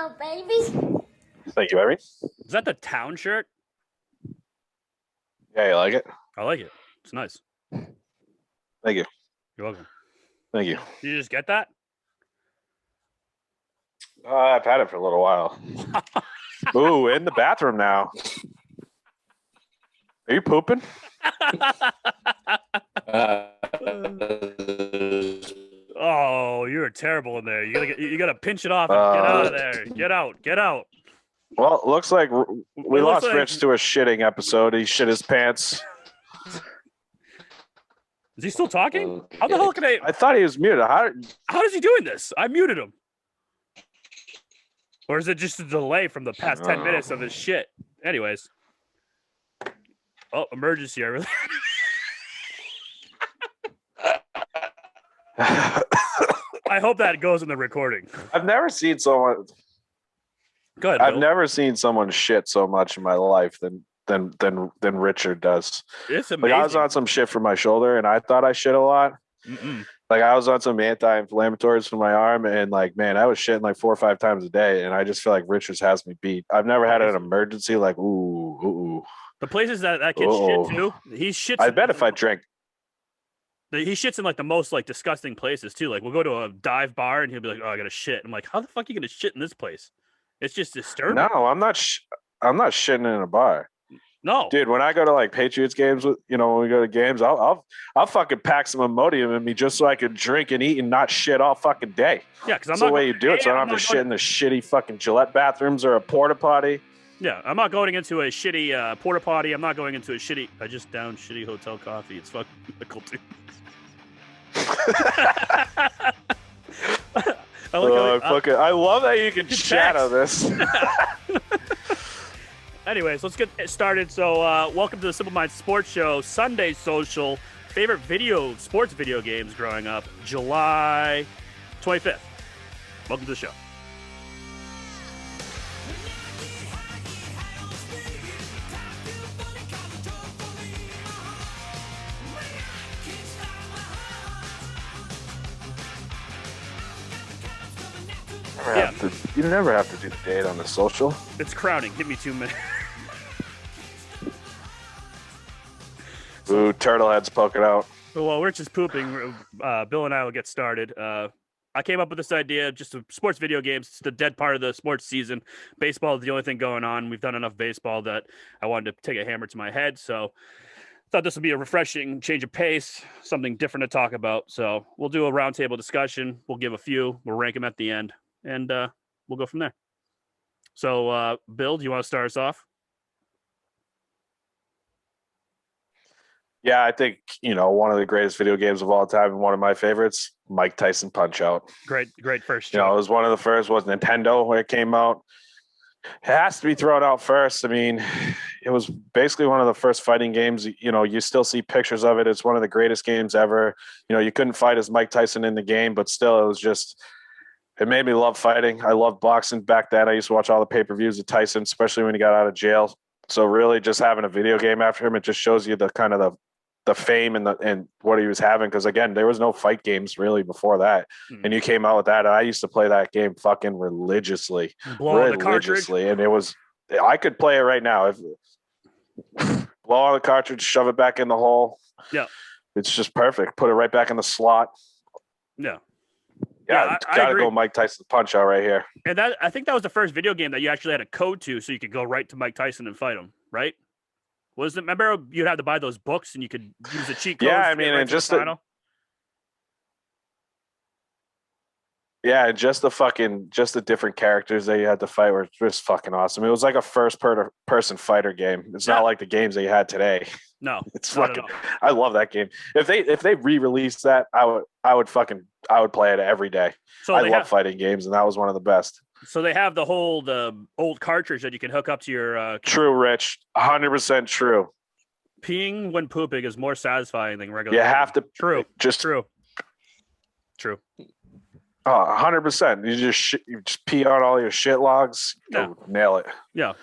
baby. Thank you, Barry. Is that the town shirt? Yeah, you like it? I like it. It's nice. Thank you. You're welcome. Thank you. Did you just get that? I've had it for a little while. Ooh, in the bathroom now. Are you pooping? Oh, you're terrible in there. You gotta pinch it off and get out of there. Get out. Well, it looks like we lost like- Rich to a shitting episode. He shit his pants. Is he still talking? How the hell can I thought he was muted. How is he doing this? I muted him. Or is it just a delay from the past 10 minutes of his shit? Anyways. Oh, emergency. I really. I hope that goes in the recording. I've never seen someone. Go ahead, I've Bill. never seen someone shit so much in my life than Richard does. It's amazing. Like I was on some shit for my shoulder, and I thought I shit a lot. Mm-mm. Like I was on some anti-inflammatories for my arm, and like, man, I was shitting like 4 or 5 times a day, and I just feel like Richards has me beat. I've never had an emergency like ooh. The places that kid shit too, he shits. I bet if I drank. He shits in like the most like disgusting places too. Like we'll go to a dive bar and he'll be like, "Oh, I gotta shit." I'm like, "How the fuck are you gonna shit in this place?" It's just disturbing. No, I'm not shitting in a bar. No, Dude, when I go to like Patriots games, when we go to games, I'll fucking pack some Imodium in me just so I can drink and eat and not shit all fucking day. Yeah, because that's the way you do it. So I don't have to shit in the shitty fucking Gillette bathrooms or a porta potty. Yeah, I'm not going into a shitty porta potty. I'm not going into a shitty. I just downed shitty hotel coffee. It's fucking cool too. I love that you can shadow this. Anyways, let's get started. So, welcome to the Simple Minds Sports Show, Sunday Social. Favorite sports video games growing up, July 25th. Welcome to the show. You never have to do the date on the social. It's crowning. Give me 2 minutes. Ooh, turtle heads poking out. While Rich is pooping, Bill and I will get started. I came up with this idea, just sports video games. It's the dead part of the sports season. Baseball is the only thing going on. We've done enough baseball that I wanted to take a hammer to my head. So I thought this would be a refreshing change of pace, something different to talk about. So we'll do a roundtable discussion. We'll give a few. We'll rank them at the end. And we'll go from there. So, Bill, do you want to start us off? Yeah, I think, one of the greatest video games of all time and one of my favorites, Mike Tyson Punch-Out. Great first. It was one of the first, was Nintendo when it came out. It has to be thrown out first. I mean, it was basically one of the first fighting games. You still see pictures of it. It's one of the greatest games ever. You couldn't fight as Mike Tyson in the game, but still, it was just... It made me love fighting. I loved boxing back then. I used to watch all the pay-per-views of Tyson, especially when he got out of jail. So really just having a video game after him, it just shows you the kind of the fame and what he was having. Because again, there was no fight games really before that. And you came out with that. And I used to play that game fucking religiously. And it was, I could play it right now. If blow on the cartridge, shove it back in the hole. Yeah. It's just perfect. Put it right back in the slot. Yeah. Yeah, gotta go Mike Tyson's Punch-Out right here. And I think that was the first video game that you actually had a code to, so you could go right to Mike Tyson and fight him, right? Remember you'd have to buy those books and you could use the cheat codes? Yeah, I mean, and just the different characters that you had to fight were just fucking awesome. It was like a first-person fighter game. It's not like the games that you had today. No, it's fucking. I love that game. If they re-released that, I would play it every day. So I love fighting games, and that was one of the best. So they have the old cartridge that you can hook up to your. True, Rich. 100% true. Peeing when pooping is more satisfying than regular. You have to. True. True. 100%. You just pee on all your shit logs. Nail it. Yeah,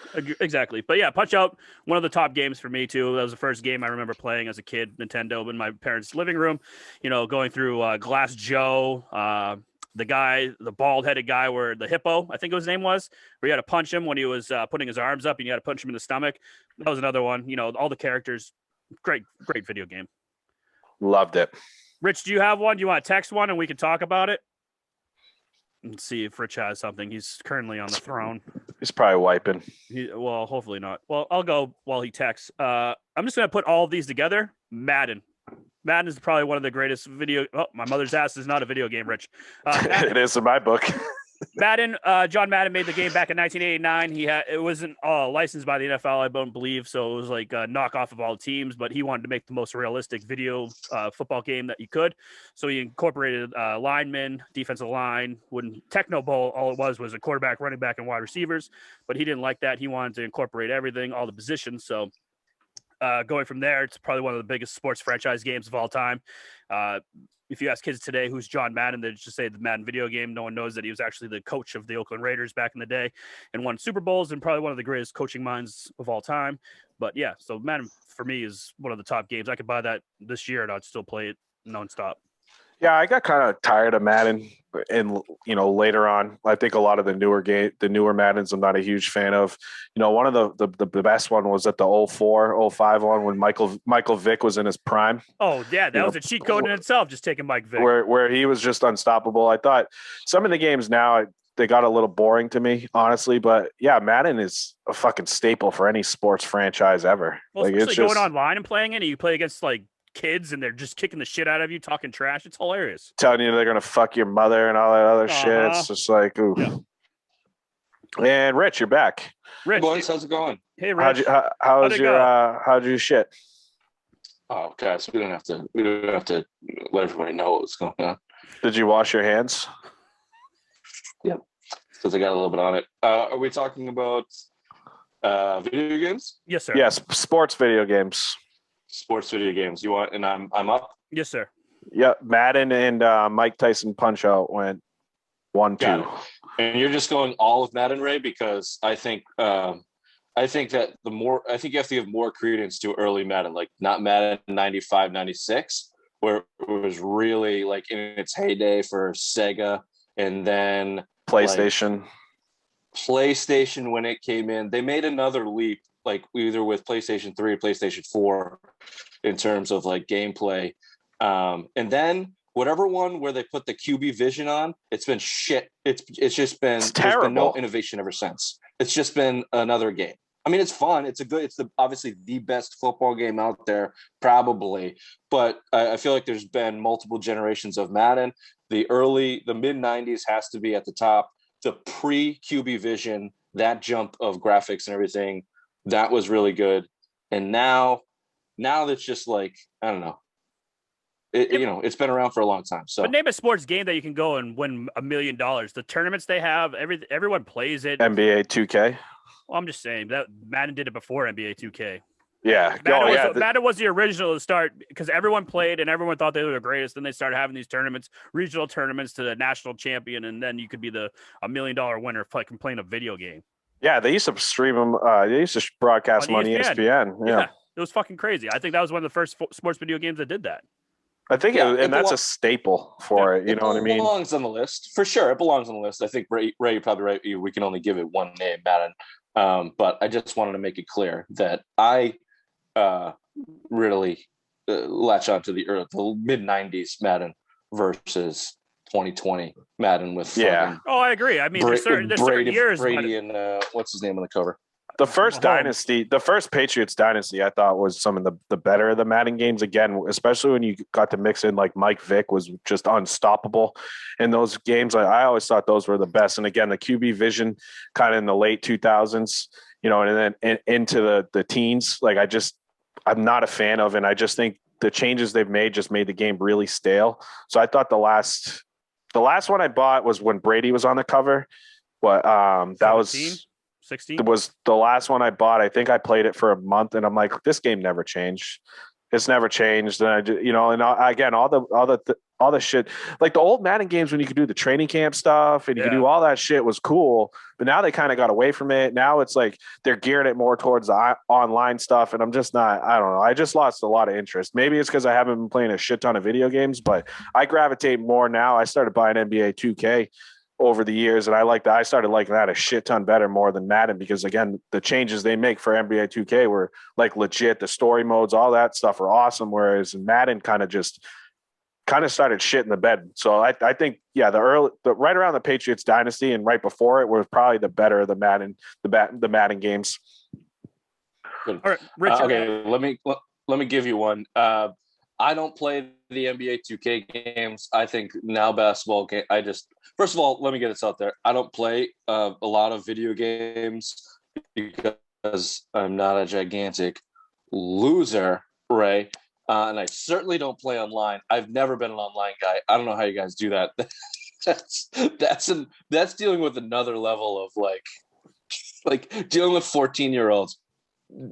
exactly. But yeah, Punch-Out, one of the top games for me too. That was the first game I remember playing as a kid, Nintendo, in my parents' living room. Going through Glass Joe, the bald-headed guy, where the hippo, I think his name was, where you had to punch him when he was putting his arms up, and you had to punch him in the stomach. That was another one. All the characters. Great video game. Loved it. Rich, do you have one? Do you want to text one and we can talk about it? Let's see if Rich has something. He's currently on the throne. He's probably wiping. Well, hopefully not. Well, I'll go while he texts. I'm just going to put all of these together. Madden. Madden is probably one of the greatest my mother's ass is not a video game, Rich. It is in my book. Madden, John Madden made the game back in 1989. It wasn't licensed by the NFL, I don't believe, so it was like a knockoff of all teams. But he wanted to make the most realistic video football game that he could, so he incorporated linemen, defensive line. When Techno Bowl, all it was a quarterback, running back, and wide receivers. But he didn't like that. He wanted to incorporate everything, all the positions. So going from there, it's probably one of the biggest sports franchise games of all time. If you ask kids today who's John Madden, they just say the Madden video game. No one knows that he was actually the coach of the Oakland Raiders back in the day and won Super Bowls, and probably one of the greatest coaching minds of all time. But yeah, so Madden for me is one of the top games. I could buy that this year and I'd still play it nonstop. Yeah, I got kind of tired of Madden, and later on, I think a lot of the newer Maddens, I'm not a huge fan of. One of the best one was at the 04-05 one when Michael Vick was in his prime. Oh yeah, that was a cheat code in itself, just taking Mike Vick, where he was just unstoppable. I thought some of the games now they got a little boring to me, honestly. But yeah, Madden is a fucking staple for any sports franchise ever. Well, especially going online and playing it, and you play against kids and they're just kicking the shit out of you, talking trash. It's hilarious. Telling you they're gonna fuck your mother and all that other shit. It's just like, ooh. Yeah. And Rich, you're back. Rich, hey boys, how's it going? Hey Rich, how'd you shit? Oh, okay. So we don't have to let everybody know what's going on. Did you wash your hands? Yep. Because I got a little bit on it. Are we talking about video games? Yes, sir. Yes, sports video games. Sports video games. You want, and I'm up. Yes, sir. Yeah, Madden and Mike Tyson Punch Out went 1-2. And you're just going all of Madden, Ray, because I think that I think you have to give more credence to early Madden, like not Madden 95, 96, where it was really like in its heyday for Sega, and then PlayStation. PlayStation, when it came in, they made another leap, like either with PlayStation 3 or PlayStation 4 in terms of like gameplay. And then whatever one where they put the QB vision on, it's been shit. It's just been, terrible. There's been no innovation ever since. It's just been another game. I mean, it's fun. It's obviously the best football game out there, probably. But I feel like there's been multiple generations of Madden. The mid 90s has to be at the top. The pre-QB vision, that jump of graphics and everything, that was really good. And now that's just like, I don't know. It's been around for a long time. So, but name a sports game that you can go and win $1 million. The tournaments they have, everyone plays it. NBA 2K. Well, I'm just saying that Madden did it before NBA 2K. Yeah. Madden was the original to start because everyone played and everyone thought they were the greatest. Then they started having these tournaments, regional tournaments to the national champion, and then you could be the $1 million winner playing a video game. Yeah, they used to stream them. They used to broadcast them on ESPN. Yeah, it was fucking crazy. I think that was one of the first sports video games that did that. I think, and that's a staple for it. You know what I mean? It belongs on the list for sure. It belongs on the list. I think Ray, you're probably right. We can only give it one name, Madden. But I just wanted to make it clear that I really latch on to the mid '90s Madden versus 2020 Madden with Oh, I agree. I mean, there's certain years. Brady and what's his name on the cover? The first dynasty, the first Patriots dynasty, I thought was some of the better of the Madden games. Again, especially when you got to mix in like Mike Vick was just unstoppable in those games. I always thought those were the best. And again, the QB vision kind of in the late 2000s, and then into the teens. Like I'm not a fan of, and I just think the changes they've made just made the game really stale. So I thought the last one I bought was when Brady was on the cover. But that 16 was the last one I bought. I think I played it for a month, and I'm like, this game never changed. It's never changed. And again, all the all the shit. Like the old Madden games when you could do the training camp stuff and you could do all that shit was cool. But now they kind of got away from it. Now it's like they're gearing it more towards the online stuff. And I'm just not, I don't know. I just lost a lot of interest. Maybe it's because I haven't been playing a shit ton of video games, but I gravitate more now. I started buying NBA 2K over the years, and I started liking that a shit ton better more than Madden because again, the changes they make for NBA 2K were like legit. The story modes, all that stuff are awesome. Whereas Madden kind of started shit in the bed. So I think the right around the Patriots dynasty and right before it was probably the better of the Madden games. All right, Richard. Okay, let me give you one. I don't play the NBA 2K games. I think now basketball game. First of all, let me get this out there. I don't play a lot of video games because I'm not a gigantic loser, Ray. And I certainly don't play online. I've never been an online guy. I don't know how you guys do that. That's dealing with another level of like dealing with 14-year-olds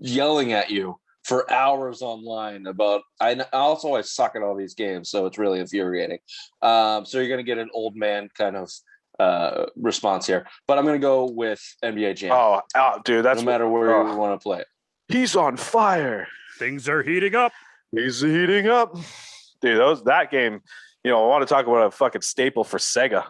yelling at you for hours online about. I suck at all these games, so it's really infuriating. So you're gonna get an old man kind of response here, but I'm gonna go with NBA Jam. Oh, dude, that's no matter where you want to play it. He's on fire. Things are heating up. He's heating up, dude. That game. I want to talk about a fucking staple for Sega.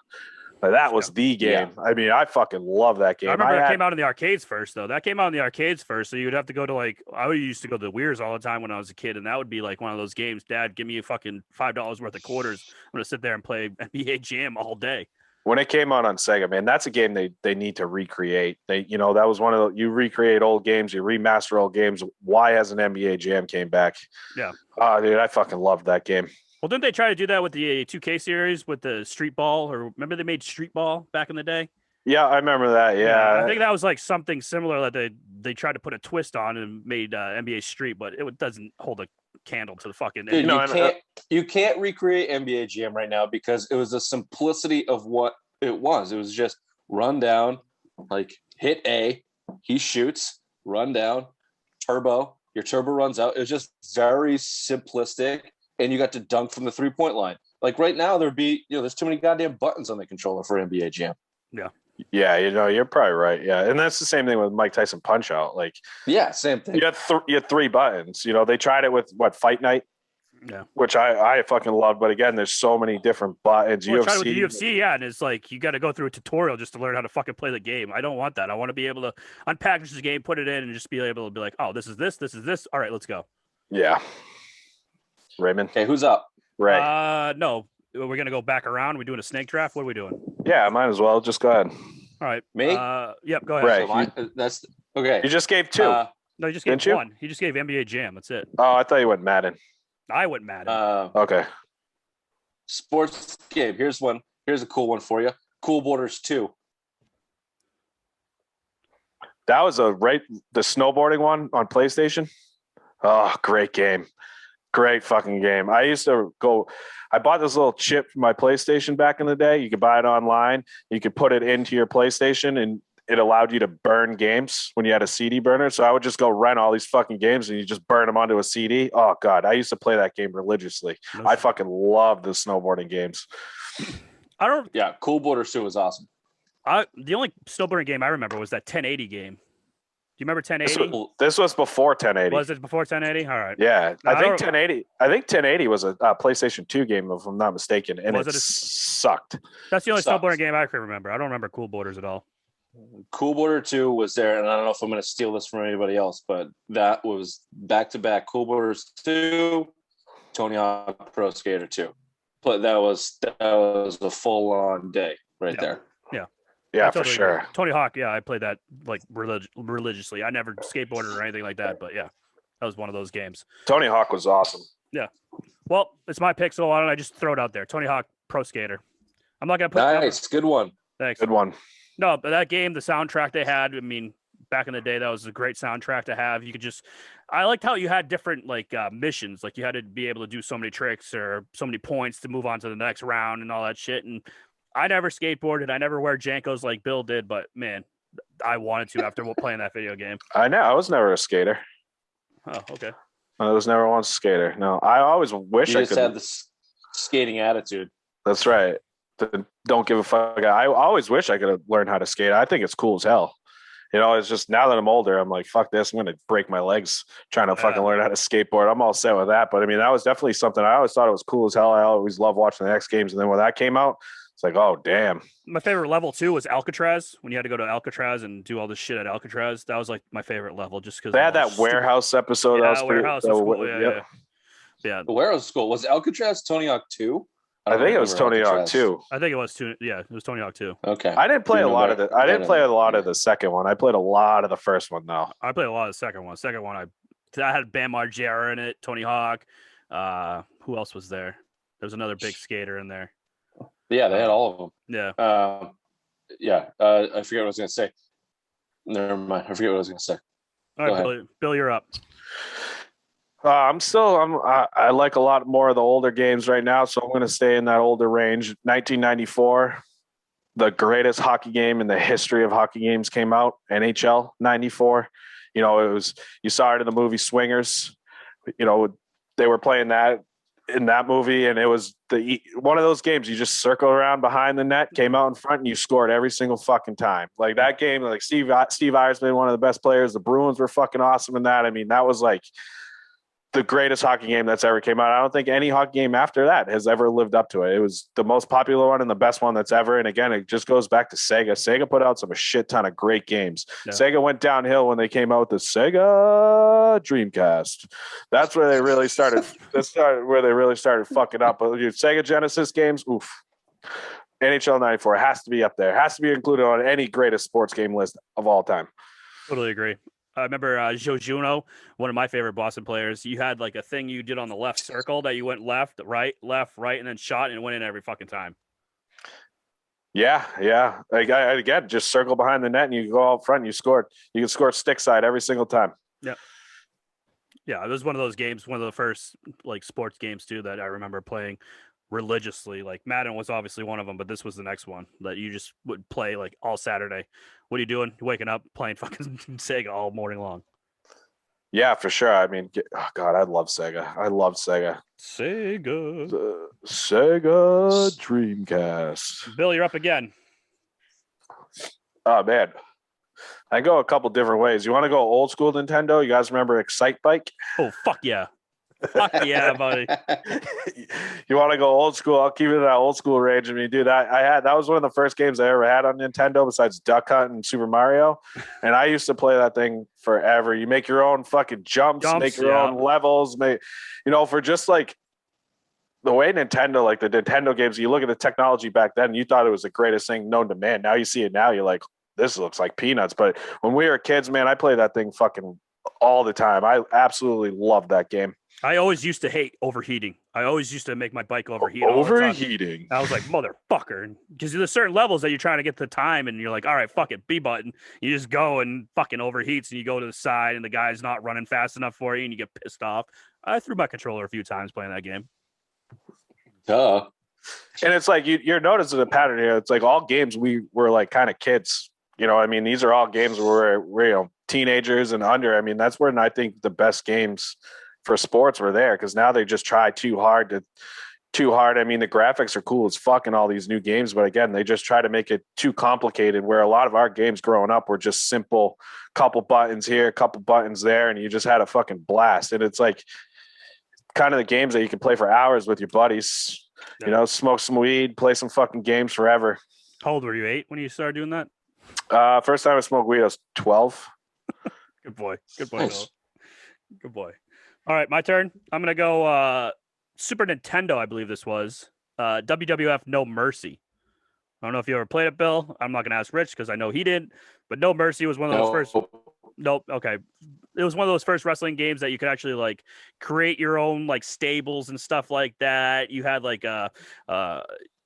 That was the game. Yeah. I mean, I fucking love that game. I remember that came out in the arcades first, though. That came out in the arcades first, so you would have to go to I used to go to the Weirs all the time when I was a kid, and that would be like one of those games. Dad, give me a fucking $5 worth of quarters. I'm gonna sit there and play NBA Jam all day. When it came out on Sega, man, that's a game they need to recreate. That was one of you recreate old games, you remaster old games. Why hasn't NBA Jam came back? Yeah. Dude, I fucking loved that game. Well, didn't they try to do that with the 2K series with the Street Ball? Or remember they made Street Ball back in the day? Yeah, I remember that. Yeah. I think that was like something similar that they tried to put a twist on and made NBA Street, but it doesn't hold a candle to the fucking. Dude, you can't recreate NBA Jam right now because it was the simplicity of what it was. It was just run down, like hit A, he shoots, run down, turbo, your turbo runs out. It was just very simplistic. And you got to dunk from the 3-point line. Like right now, there's too many goddamn buttons on the controller for NBA Jam. Yeah. Yeah, you're probably right. Yeah, and that's the same thing with Mike Tyson Punch Out. Like, yeah, same thing. You had 3 buttons. They tried it with Fight Night. Yeah. Which I fucking love. But again, there's so many different buttons. Well, UFC. With the UFC, yeah, and it's like you got to go through a tutorial just to learn how to fucking play the game. I don't want that. I want to be able to unpackage the game, put it in, and just be able to be like, oh, this is this. All right, let's go. Yeah. Raymond. Okay, who's up? Ray. No, we're gonna go back around. We're doing a snake draft. What are we doing? Yeah, might as well. Just go ahead. All right, me. Yep, go ahead. Ray, so that's okay. You just gave 2. No, you just gave 1. He just gave NBA Jam. That's it. Oh, I thought you went Madden. I went Madden. Okay. Sports game. Here's one. Here's a cool one for you. Cool Borders 2. That was the snowboarding one on PlayStation. Oh, great game. Great fucking game. I bought this little chip for my PlayStation back in the day. You could buy it online. You could put it into your PlayStation and it allowed you to burn games when you had a CD burner. So I would just go rent all these fucking games and you just burn them onto a CD. Oh God. I used to play that game religiously. I fucking love the snowboarding games. Cool Borders 2 was awesome. The only snowboarding game I remember was that 1080 game. Do you remember 1080? This was before 1080. Was it before 1080? All right. Yeah, I think 1080 was a PlayStation 2 game, if I'm not mistaken, and it sucked. That's the only snowboarding game I can remember. I don't remember Cool Borders at all. Cool Border 2 was there, and I don't know if I'm going to steal this from anybody else, but that was back-to-back Cool Borders 2, Tony Hawk Pro Skater 2. But that was a full-on day right there. Yeah. Yeah, for sure. Agree. Tony Hawk, yeah, I played that like religiously. I never skateboarded or anything like that, but yeah, that was one of those games. Tony Hawk was awesome. Yeah. Well, it's my pick, so why don't I just throw it out there? Tony Hawk Pro Skater. I'm not gonna put nice, good one. Thanks. Good one. No, but that game, the soundtrack they had, I mean, back in the day, that was a great soundtrack to have. You could I liked how you had different missions, like you had to be able to do so many tricks or so many points to move on to the next round and all that shit. And I never skateboarded. I never wear Jankos like Bill did, but man, I wanted to after playing that video game. I know. I was never a skater. Oh, okay. I was never once a skater. No, I always wish you I just could. had this. Skating attitude. That's right. Don't give a fuck. I always wish I could have learned how to skate. I think it's cool as hell. It's just now that I'm older, I'm like, fuck this. I'm going to break my legs trying to fucking learn how to skateboard. I'm all set with that. But I mean, that was definitely something I always thought it was cool as hell. I always loved watching the X Games. And then when that came out, it's like, oh, damn. My favorite level too was Alcatraz. When you had to go to Alcatraz and do all this shit at Alcatraz, that was like my favorite level, just because they had that warehouse episode. Yeah, warehouse was cool. Yeah. The warehouse school was Alcatraz Tony Hawk 2. I think it was Tony Hawk 2. I think it was too. Yeah, it was Tony Hawk 2. Okay. I didn't play a lot of the second one. I played a lot of the first one though. I played a lot of the second one. Second one, I had Bam Margera in it, Tony Hawk. Who else was there? There was another big skater in there. Yeah, they had all of them. Yeah. I forget what I was going to say. Never mind. I forget what I was going to say. All right, Bill, you're up. I like a lot more of the older games right now, so I'm going to stay in that older range. 1994, the greatest hockey game in the history of hockey games came out. NHL 94. You saw it in the movie Swingers. They were playing that in that movie, and it was one of those games you just circle around behind the net, came out in front, and you scored every single fucking time. Like that game, like Steve Eisman, one of the best players. The Bruins were fucking awesome in that. I mean, that was like the greatest hockey game that's ever came out. I don't think any hockey game after that has ever lived up to it. It was the most popular one and the best one that's ever. And again, it just goes back to Sega. Sega put out a shit ton of great games. Yeah. Sega went downhill when they came out with the Sega Dreamcast. That's where they really started. Where they really started fucking up. But Sega Genesis games, oof. NHL 94 has to be up there. Has to be included on any greatest sports game list of all time. Totally agree. I remember Joe Juno, one of my favorite Boston players. You had like a thing you did on the left circle that you went left, right, and then shot, and it went in every fucking time. Yeah. Like again, just circle behind the net and you go out front and you scored. You can score stick side every single time. Yeah, it was one of those games, one of the first like sports games too that I remember playing religiously. Like Madden was obviously one of them, but this was the next one that you just would play like all Saturday. What are you doing? Waking up, playing fucking Sega all morning long. Yeah, for sure. I mean, God, I love Sega. I love Sega. Sega. The Sega Dreamcast. Bill, you're up again. Oh, man. I go a couple different ways. You want to go old school Nintendo? You guys remember Excite Bike? Oh, fuck yeah. Fuck yeah, buddy. You want to go old school? I'll keep it in that old school range. I mean, dude, that was one of the first games I ever had on Nintendo besides Duck Hunt and Super Mario. And I used to play that thing forever. You make your own fucking jumps make your own levels, for just like the way Nintendo, like the Nintendo games, you look at the technology back then, you thought it was the greatest thing known to man. Now you see it now, you're like, this looks like peanuts. But when we were kids, man, I played that thing fucking all the time. I absolutely loved that game. I always used to hate overheating. I always used to make my bike overheat. Overheating. I was like, motherfucker. Because there's certain levels that you're trying to get the time and you're like, all right, fuck it, B button. You just go and fucking overheats and you go to the side and the guy's not running fast enough for you and you get pissed off. I threw my controller a few times playing that game. Duh. And it's like you're noticing a pattern here. It's like all games we were like kind of kids. I mean, these are all games where we're teenagers and under. I mean, that's when I think the best games for sports were there, because now they just try too hard. I mean, the graphics are cool as fuck in all these new games, but again, they just try to make it too complicated, where a lot of our games growing up were just simple, couple buttons here, couple buttons there, and you just had a fucking blast. And it's like kind of the games that you can play for hours with your buddies, smoke some weed, play some fucking games forever. How old were you? 8 when you started doing that? First time I smoked weed, I was 12. Good boy. Nice. Good boy. All right, my turn. I'm going to go Super Nintendo, I believe this was. WWF No Mercy. I don't know if you ever played it, Bill. I'm not going to ask Rich because I know he didn't. But No Mercy was one of those first. Nope. Okay. It was one of those first wrestling games that you could actually like create your own like stables and stuff like that. You had like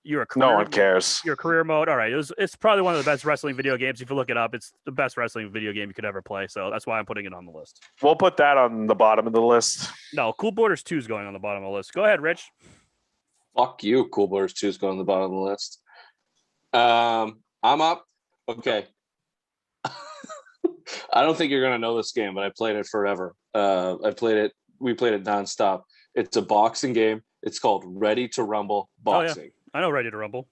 you're a career, no one cares. Your career mode. All right. It's probably one of the best wrestling video games. If you look it up, it's the best wrestling video game you could ever play. So that's why I'm putting it on the list. We'll put that on the bottom of the list. No, Cool Borders 2 is going on the bottom of the list. Go ahead, Rich. Fuck you. Cool Borders 2 is going on the bottom of the list. I'm up. Okay. I don't think you're going to know this game, but I played it forever. We played it nonstop. It's a boxing game. It's called Ready to Rumble Boxing. I know Ready to Rumble.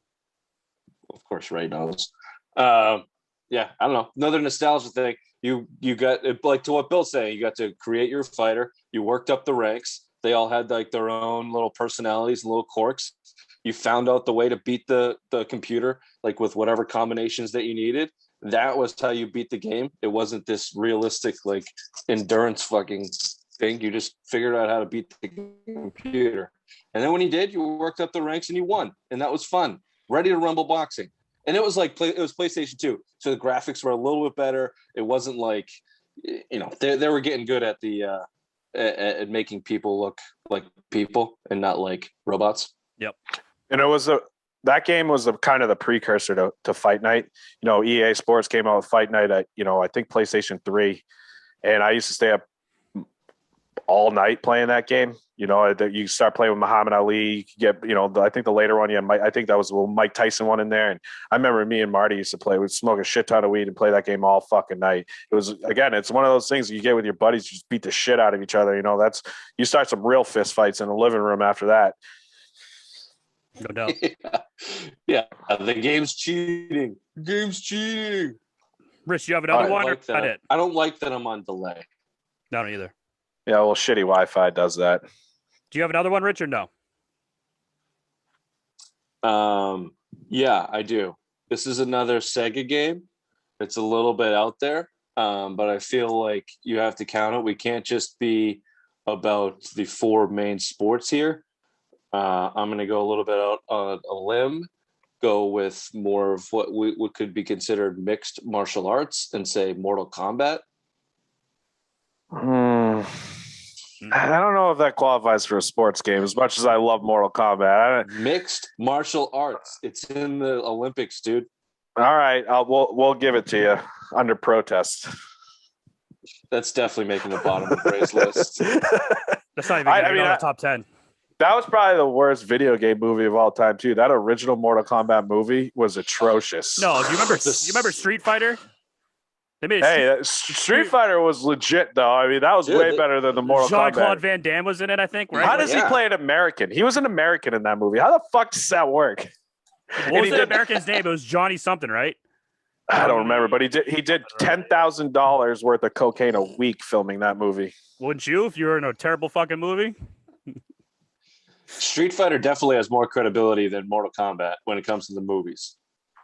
Of course, Ray knows. Yeah, I don't know. Another nostalgia thing. You got, like, to what Bill's saying, you got to create your fighter. You worked up the ranks. They all had like their own little personalities and little quirks. You found out the way to beat the computer, like with whatever combinations that you needed. That was how you beat the game. It wasn't this realistic like endurance fucking thing. You just figured out how to beat the computer. And then when you did, you worked up the ranks and you won. And that was fun. Ready to Rumble Boxing. And it was like it was PlayStation 2. So the graphics were a little bit better. It wasn't like, you know, they were getting good at the at making people look like people and not like robots. Yep. And it was that game was kind of the precursor to Fight Night. You know, EA Sports came out with Fight Night at, you know, I think PlayStation 3. And I used to stay up all night playing that game. You know, you start playing with Muhammad Ali, you get, you know, I think the later one, I think that was a little Mike Tyson one in there. And I remember me and Marty used to play, we'd smoke a shit ton of weed and play that game all fucking night. It was, again, it's one of those things you get with your buddies, you just beat the shit out of each other. You know, you start some real fist fights in the living room after that. No doubt. Yeah. The game's cheating. Rich, you have another one? Like Or it? I don't like that I'm on delay. I don't either. Yeah, well, shitty Wi-Fi does that. Do you have another one, Rich, or no? Yeah, I do. This is another Sega game. It's a little bit out there, but I feel like you have to count it. We can't just be about the four main sports here. I'm going to go a little bit out on a limb, go with more of what could be considered mixed martial arts and say Mortal Kombat. I don't know if that qualifies for a sports game as much as I love Mortal Kombat. Mixed martial arts. It's in the Olympics, dude. All right. We'll give it to you under protest. That's definitely making the bottom of Ray's list. That's not even on the top 10. That was probably the worst video game movie of all time, too. That original Mortal Kombat movie was atrocious. No, do you remember Street Fighter? They made Street Fighter was legit, though. I mean, that was way better than the Mortal Kombat. Jean-Claude Van Damme was in it, I think, right? How does he play an American? He was an American in that movie. How the fuck does that work? What was the American's name? It was Johnny something, right? I don't remember, but he did $10,000 worth of cocaine a week filming that movie. Wouldn't you if you were in a terrible fucking movie? Street Fighter definitely has more credibility than Mortal Kombat when it comes to the movies.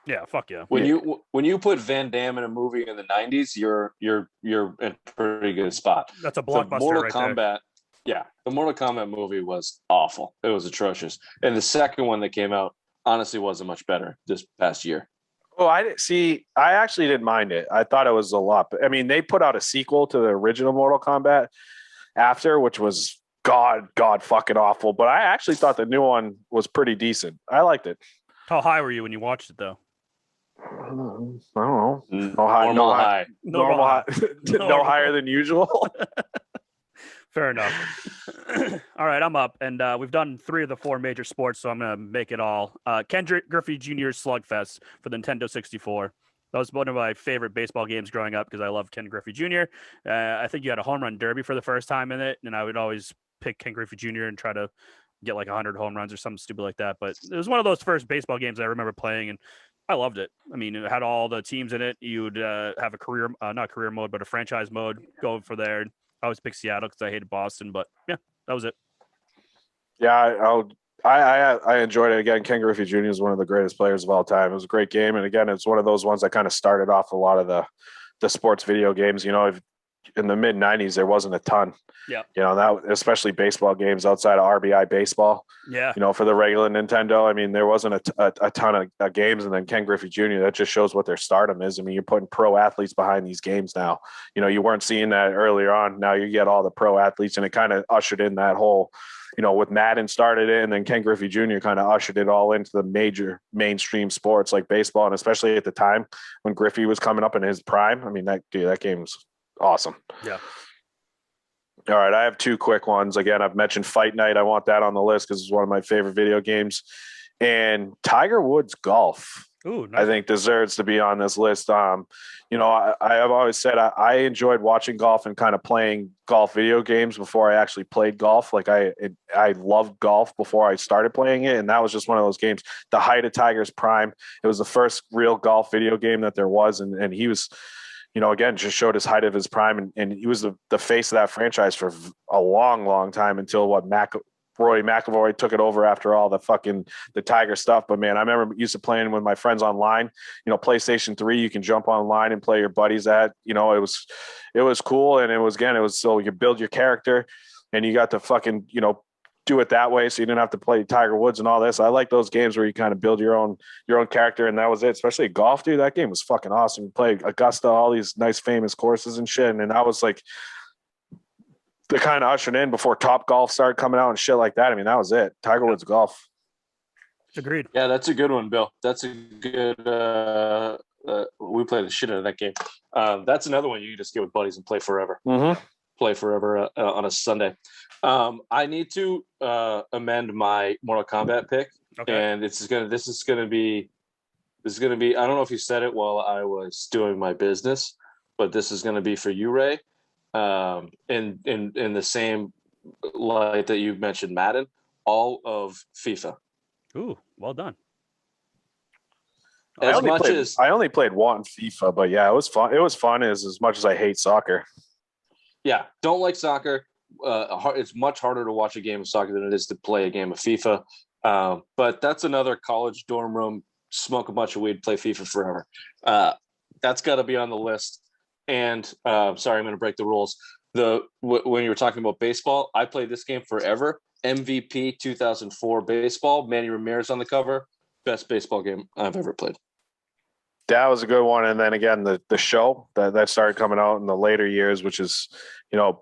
Yeah, fuck yeah. When you put Van Damme in a movie in the 90s, you're in a pretty good spot. That's a blockbuster. Mortal Kombat, yeah, the Mortal Kombat movie was awful. It was atrocious, and the second one that came out honestly wasn't much better this past year. Oh, I actually didn't mind it. I thought it was a lot. I mean, they put out a sequel to the original Mortal Kombat after, which was god fucking awful. But I actually thought the new one was pretty decent. I liked it. How high were you when you watched it, though? I don't know. No high. No higher than usual. Fair enough. All right, I'm up, and we've done 3 of the 4 major sports, so I'm gonna make it all. Ken Griffey Jr.'s Slugfest for the Nintendo 64. That was one of my favorite baseball games growing up because I love Ken Griffey Jr. I think you had a home run derby for the first time in it, and I would always pick Ken Griffey Jr. and try to get like 100 home runs or something stupid like that. But it was one of those first baseball games I remember playing, and I loved it. I mean, it had all the teams in it. You'd have a not career mode, but a franchise mode going for there. I always picked Seattle because I hated Boston, but yeah, that was it. Yeah, I enjoyed it. Again, Ken Griffey Jr. is one of the greatest players of all time. It was a great game, and again, it's one of those ones that kind of started off a lot of the sports video games. You know, in the mid '90s, there wasn't a ton. Yeah. You know, that especially baseball games outside of RBI baseball. Yeah. You know, for the regular Nintendo, I mean, there wasn't a ton of games, and then Ken Griffey Jr. That just shows what their stardom is. I mean, you're putting pro athletes behind these games now. You know, you weren't seeing that earlier on. Now you get all the pro athletes, and it kind of ushered in that whole. You know, with Madden started it, and then Ken Griffey Jr. kind of ushered it all into the major mainstream sports like baseball, and especially at the time when Griffey was coming up in his prime. I mean, that game was awesome. Yeah. All right, I have 2 quick ones. Again, I've mentioned Fight Night. I want that on the list because it's one of my favorite video games. And Tiger Woods golf. Ooh, nice. I think deserves to be on this list. I have always said I enjoyed watching golf and kind of playing golf video games before I actually played golf. Like I loved golf before I started playing it, and that was just one of those games. The height of Tiger's prime. It was the first real golf video game that there was, and he was, again, just showed his height of his prime, and he was the face of that franchise for a long, long time until Rory McIlroy took it over after all the Tiger stuff. But man, I remember used to playing with my friends online, PlayStation 3, you can jump online and play your buddies at, it was cool. And it was so you build your character and you got to fucking, do it that way. So you didn't have to play Tiger Woods and all this. I like those games where you kind of build your own character. And that was it, especially golf, dude. That game was fucking awesome. You play Augusta, all these nice famous courses and shit. And I was like, they kind of ushered in before Top Golf started coming out and shit like that. I mean, that was it. Tiger Woods golf. Agreed. Yeah, that's a good one, Bill. That's a good. We played the shit out of that game. That's another one you can just get with buddies and play forever. Mm-hmm. Play forever on a Sunday. I need to amend my Mortal Kombat pick, and this is gonna be. I don't know if you said it while I was doing my business, but this is gonna be for you, Ray. In the same light that you mentioned Madden, all of FIFA. Ooh, well done. I only played one FIFA, but yeah, it was fun. It was fun as much as I hate soccer. Yeah, don't like soccer. It's much harder to watch a game of soccer than it is to play a game of FIFA. But that's another college dorm room, smoke a bunch of weed, play FIFA forever. That's got to be on the list. And sorry, I'm going to break the rules. When you were talking about baseball, I played this game forever. MVP 2004 baseball. Manny Ramirez on the cover. Best baseball game I've ever played. That was a good one. And then again, the show that started coming out in the later years, which is,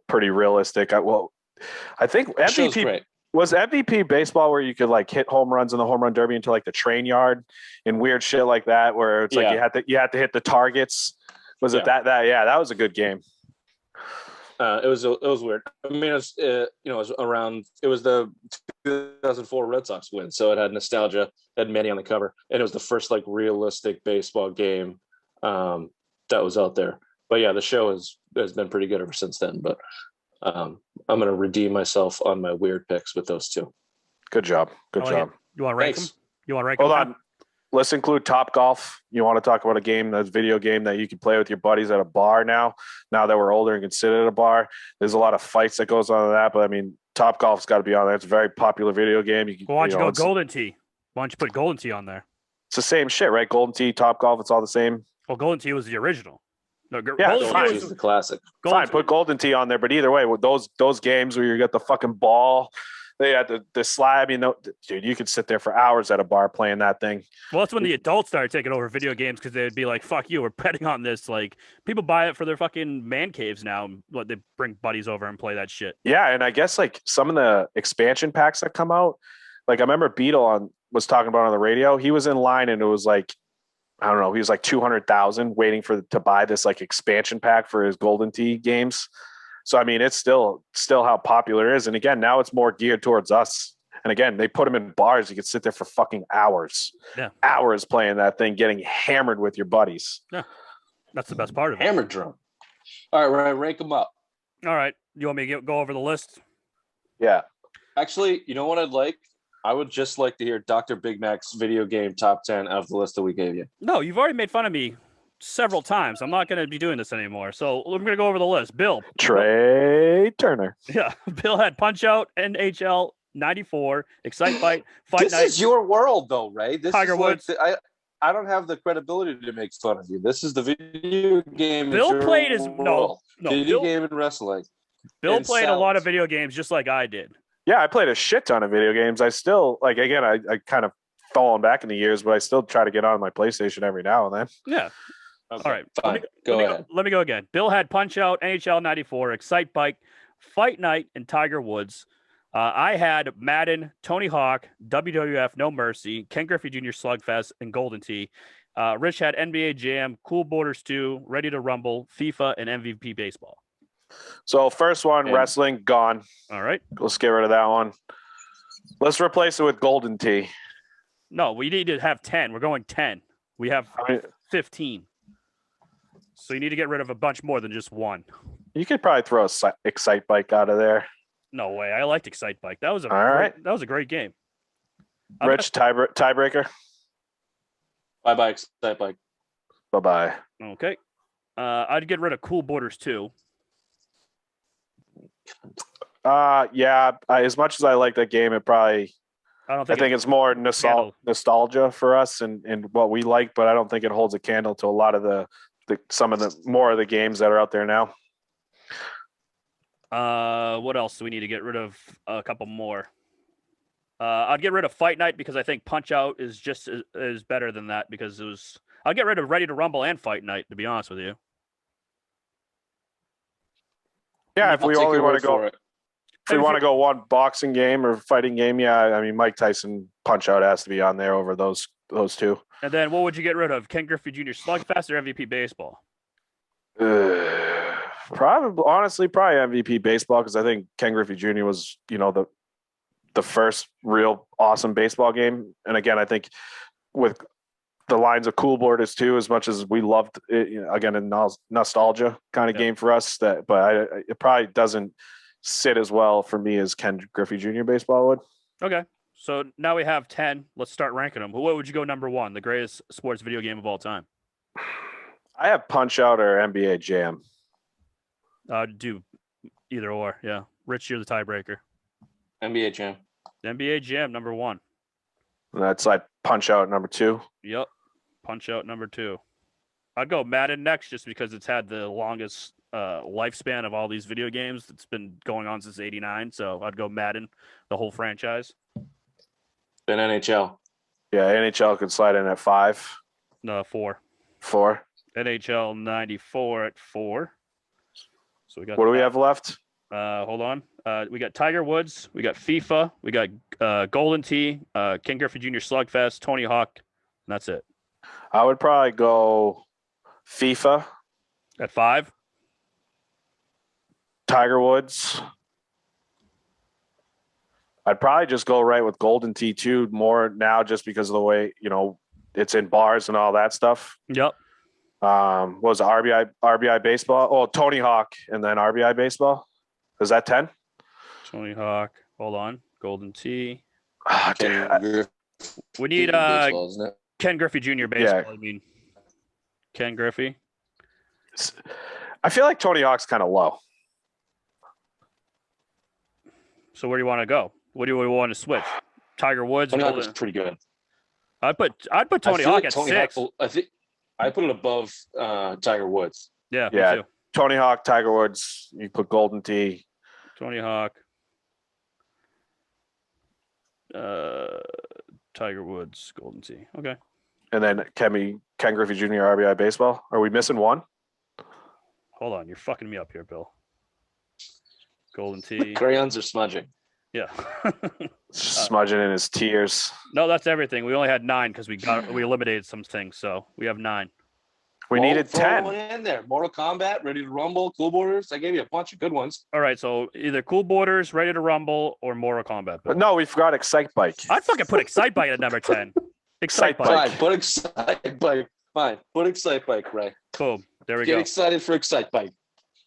pretty realistic. I think MVP was MVP baseball where you could like hit home runs in the home run derby into like the train yard and weird shit like that, where it's like you had to hit the targets. Was it that? Yeah, that was a good game. It was weird. I mean, it was it was the 2004 Red Sox win, so it had nostalgia. It had Manny on the cover, and it was the first like realistic baseball game that was out there. But yeah, the show has been pretty good ever since then. But I'm gonna redeem myself on my weird picks with those two. Good job. Good job. You want to rank them? You want to rank Hold them? on. Let's include Top Golf. You want to talk about a video game that you can play with your buddies at a bar now that we're older and can sit at a bar. There's a lot of fights that goes on in that, but I mean, Top Golf's got to be on there. It's a very popular video game. Why don't you go Golden Tee? Why don't you put Golden Tee on there? It's the same shit, right? Golden Tee, Top Golf, it's all the same. Well, Golden Tee was the original. No, Golden Tee was the classic. Fine, put Golden Tee on there, but either way, with those games where you get the fucking ball, they had the slab, dude, you could sit there for hours at a bar playing that thing. Well, that's when the adults started taking over video games because they'd be like, fuck you, we're betting on this. Like, people buy it for their fucking man caves now. They bring buddies over and play that shit. Yeah, and I guess, like, some of the expansion packs that come out, like, I remember Beetle was talking about on the radio. He was in line, and it was like, I don't know, he was like 200,000 waiting to buy this, like, expansion pack for his Golden Tee games. So, I mean, it's still how popular it is. And again, now it's more geared towards us. And again, they put them in bars. You could sit there for fucking hours. Yeah. Hours playing that thing, getting hammered with your buddies. Yeah. That's the best part of it. Hammer drum. All right, Ryan, rank them up. All right. You want me to go over the list? Yeah. Actually, you know what I'd like? I would just like to hear Dr. Big Mac's video game top 10 of the list that we gave you. No, you've already made fun of me several times. I'm not going to be doing this anymore. So I'm going to go over the list. Bill. Trey Turner. Yeah. Bill had Punch Out, NHL 94, Excite Fight, Fight This Night. is your world, though, Ray. This Tiger is Woods. Like I don't have the credibility to make fun of you. This is the video game. Bill played his video game and wrestling. Bill played a lot of video games just like I did. Yeah, I played a shit ton of video games. I still, like, again, I kind of fallen back in the years, but I still try to get on my PlayStation every now and then. Yeah. Okay, all right. Fine. Let me go again. Bill had Punch Out, NHL 94, Excite Bike, Fight Night, and Tiger Woods. I had Madden, Tony Hawk, WWF No Mercy, Ken Griffey Jr. Slugfest, and Golden Tee. Rich had NBA Jam, Cool Borders 2, Ready to Rumble, FIFA, and MVP Baseball. So first one, wrestling, gone. All right. Let's get rid of that one. Let's replace it with Golden Tee. No, we need to have 10. We're going 10. We have I mean, 15. So you need to get rid of a bunch more than just one. you could probably throw a Excite Bike out of there. No way. I liked Excite Bike. That was a great game. Rich, tiebreaker. Bye, Excite Bike. Bye-bye. Okay. I'd get rid of Cool Borders too. Yeah. As much as I like that game, it probably. I think it's more nostalgia for us and what we like, but I don't think it holds a candle to a lot of some of the more of the games that are out there now. What else do we need to get rid of? A couple more. I'd get rid of Fight Night because I think Punch Out is just is better than that because it was. I'll get rid of Ready to Rumble and Fight Night, to be honest with you. Yeah, if we only want to go, if we want to go one boxing game or fighting game, yeah, I mean Mike Tyson Punch Out has to be on there over those two. And then what would you get rid of? Ken Griffey Jr. Slugfest or MVP Baseball? Probably MVP Baseball because I think Ken Griffey Jr. was the first real awesome baseball game, and again I think with the lines of Cool Borders too, as much as we loved it, again, a nostalgia kind of game for us. But it probably doesn't sit as well for me as Ken Griffey Jr. baseball would. Okay, so now we have 10. Let's start ranking them. What would you go number one? The greatest sports video game of all time. I have Punch Out or NBA Jam. Do either or. Yeah, Rich, you're the tiebreaker. NBA Jam. NBA Jam number one. And that's like Punch Out number two. Yep. Punch Out number two. I'd go Madden next just because it's had the longest lifespan of all these video games. It's been going on since '89, so I'd go Madden, the whole franchise. Then NHL. Yeah, NHL could slide in at 5. No, 4. 4. NHL 94 at 4. So we got. What do we have left? Hold on. We got Tiger Woods. We got FIFA. We got Golden Tee, Ken Griffey Jr. Slugfest, Tony Hawk. And that's it. I would probably go FIFA. At 5? Tiger Woods. I'd probably just go right with Golden Tee too, more now just because of the way, it's in bars and all that stuff. Yep. What was it, RBI baseball? Oh, Tony Hawk and then RBI baseball. Is that 10? Tony Hawk. Hold on. Golden Tee. Oh, we need baseball, isn't it? Ken Griffey Jr. baseball. Yeah. I mean, Ken Griffey. I feel like Tony Hawk's kind of low. So where do you want to go? What do we want to switch? Tiger Woods. Tony Hawk was pretty good. I'd put Tony Hawk at 6. I think I put it above Tiger Woods. Yeah. Yeah. Me too. Tony Hawk, Tiger Woods. You put Golden Tee. Tony Hawk. Tiger Woods, Golden Tee. Okay. And then Ken Griffey Jr. RBI baseball. Are we missing one? Hold on, you're fucking me up here, Bill. Golden Tee. Crayons are smudging. Yeah. Smudging in his tears. No, that's everything. We only had 9 because we eliminated some things, so we have 9. We needed throw 10. one in there. Mortal Kombat, Ready to Rumble, Cool Borders. I gave you a bunch of good ones. All right, so either Cool Borders, Ready to Rumble, or Mortal Kombat. Bill. No, we forgot Excite Bike. I'd fucking put Excite Bike at number 10. Excite Bike. Fine, put Excite Bike. Fine, put Excite Bike, Ray. Boom. There we Get go. excited for Excite Bike.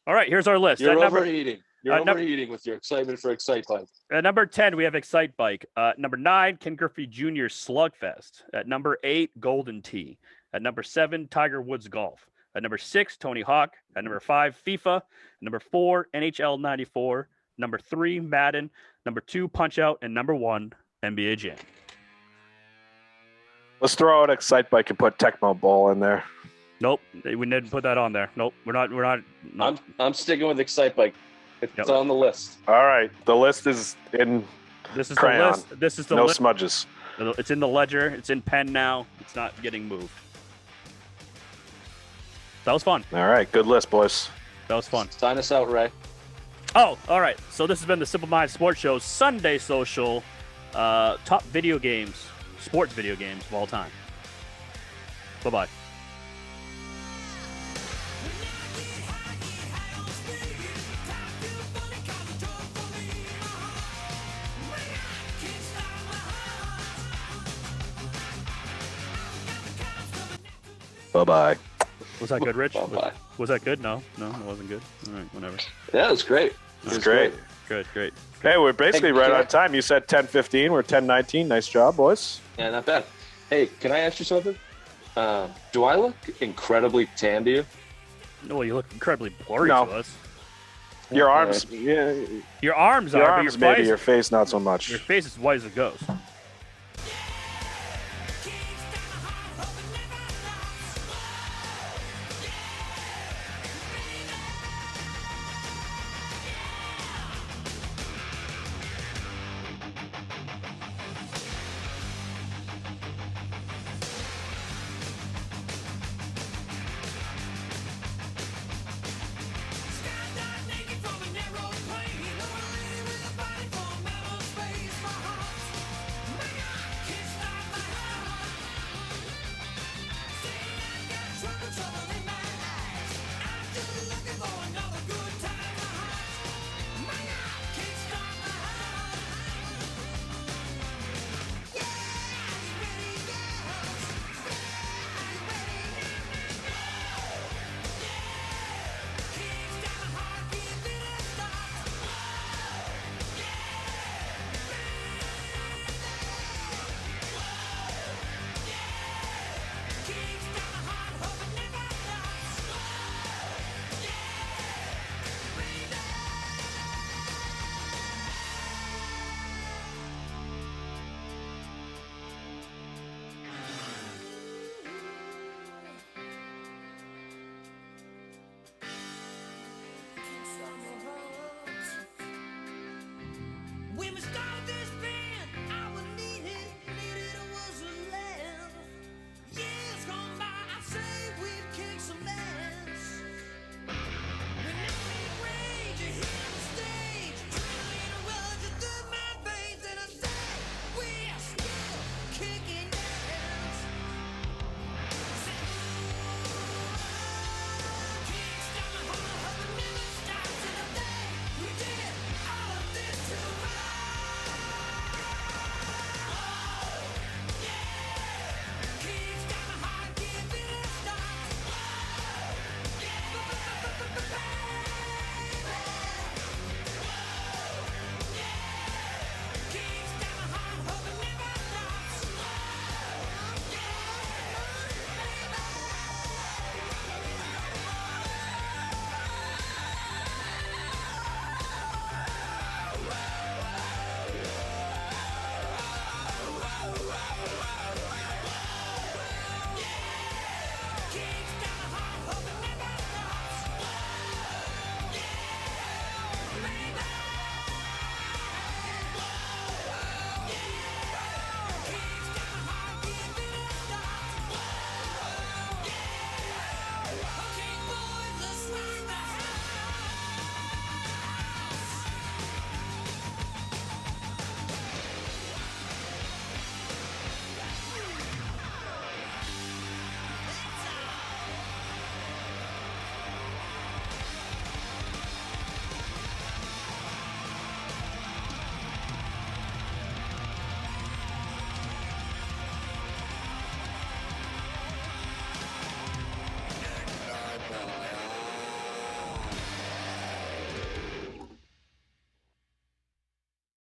All right, here's our list. You're At overheating. You're overheating with your excitement for Excite Bike. At number 10, we have Excite Bike. Number 9, Ken Griffey Jr. Slugfest. At number 8, Golden Tee. At number 7, Tiger Woods Golf. At number 6, Tony Hawk. At number 5, FIFA. At number 4, NHL 94. Number 3, Madden. Number 2, Punch Out. And number 1, NBA Jam. Let's throw out Excite Bike and put Tecmo Bowl in there. Nope, we didn't put that on there. Nope, we're not. Nope. I'm sticking with Excite Bike. It's on the list. All right, the list is in. This is crayon. the list. This is the no list. smudges. It's in the ledger. It's in pen now. It's not getting moved. That was fun. All right, good list, boys. That was fun. Sign us out, Ray. Oh, all right. So this has been the Simple Minds Sports Show Sunday Social. Top video games, sports video games of all time. Bye-bye. Bye-bye. Was that good, Rich? Bye-bye. Was that good? No, it wasn't good. All right, whatever. Yeah, it was great. It was great. Good. Hey, we're basically Hey, right can I- on time. You said 10:15. We're 10:19. Nice job, boys. Yeah, not bad. Hey, can I ask you something? Do I look incredibly tan to you? Well, you look incredibly blurry No. to us. Your Okay. arms, yeah, Your arms your are, arms but your maybe. face, Your face, not so much. your face is white as a ghost.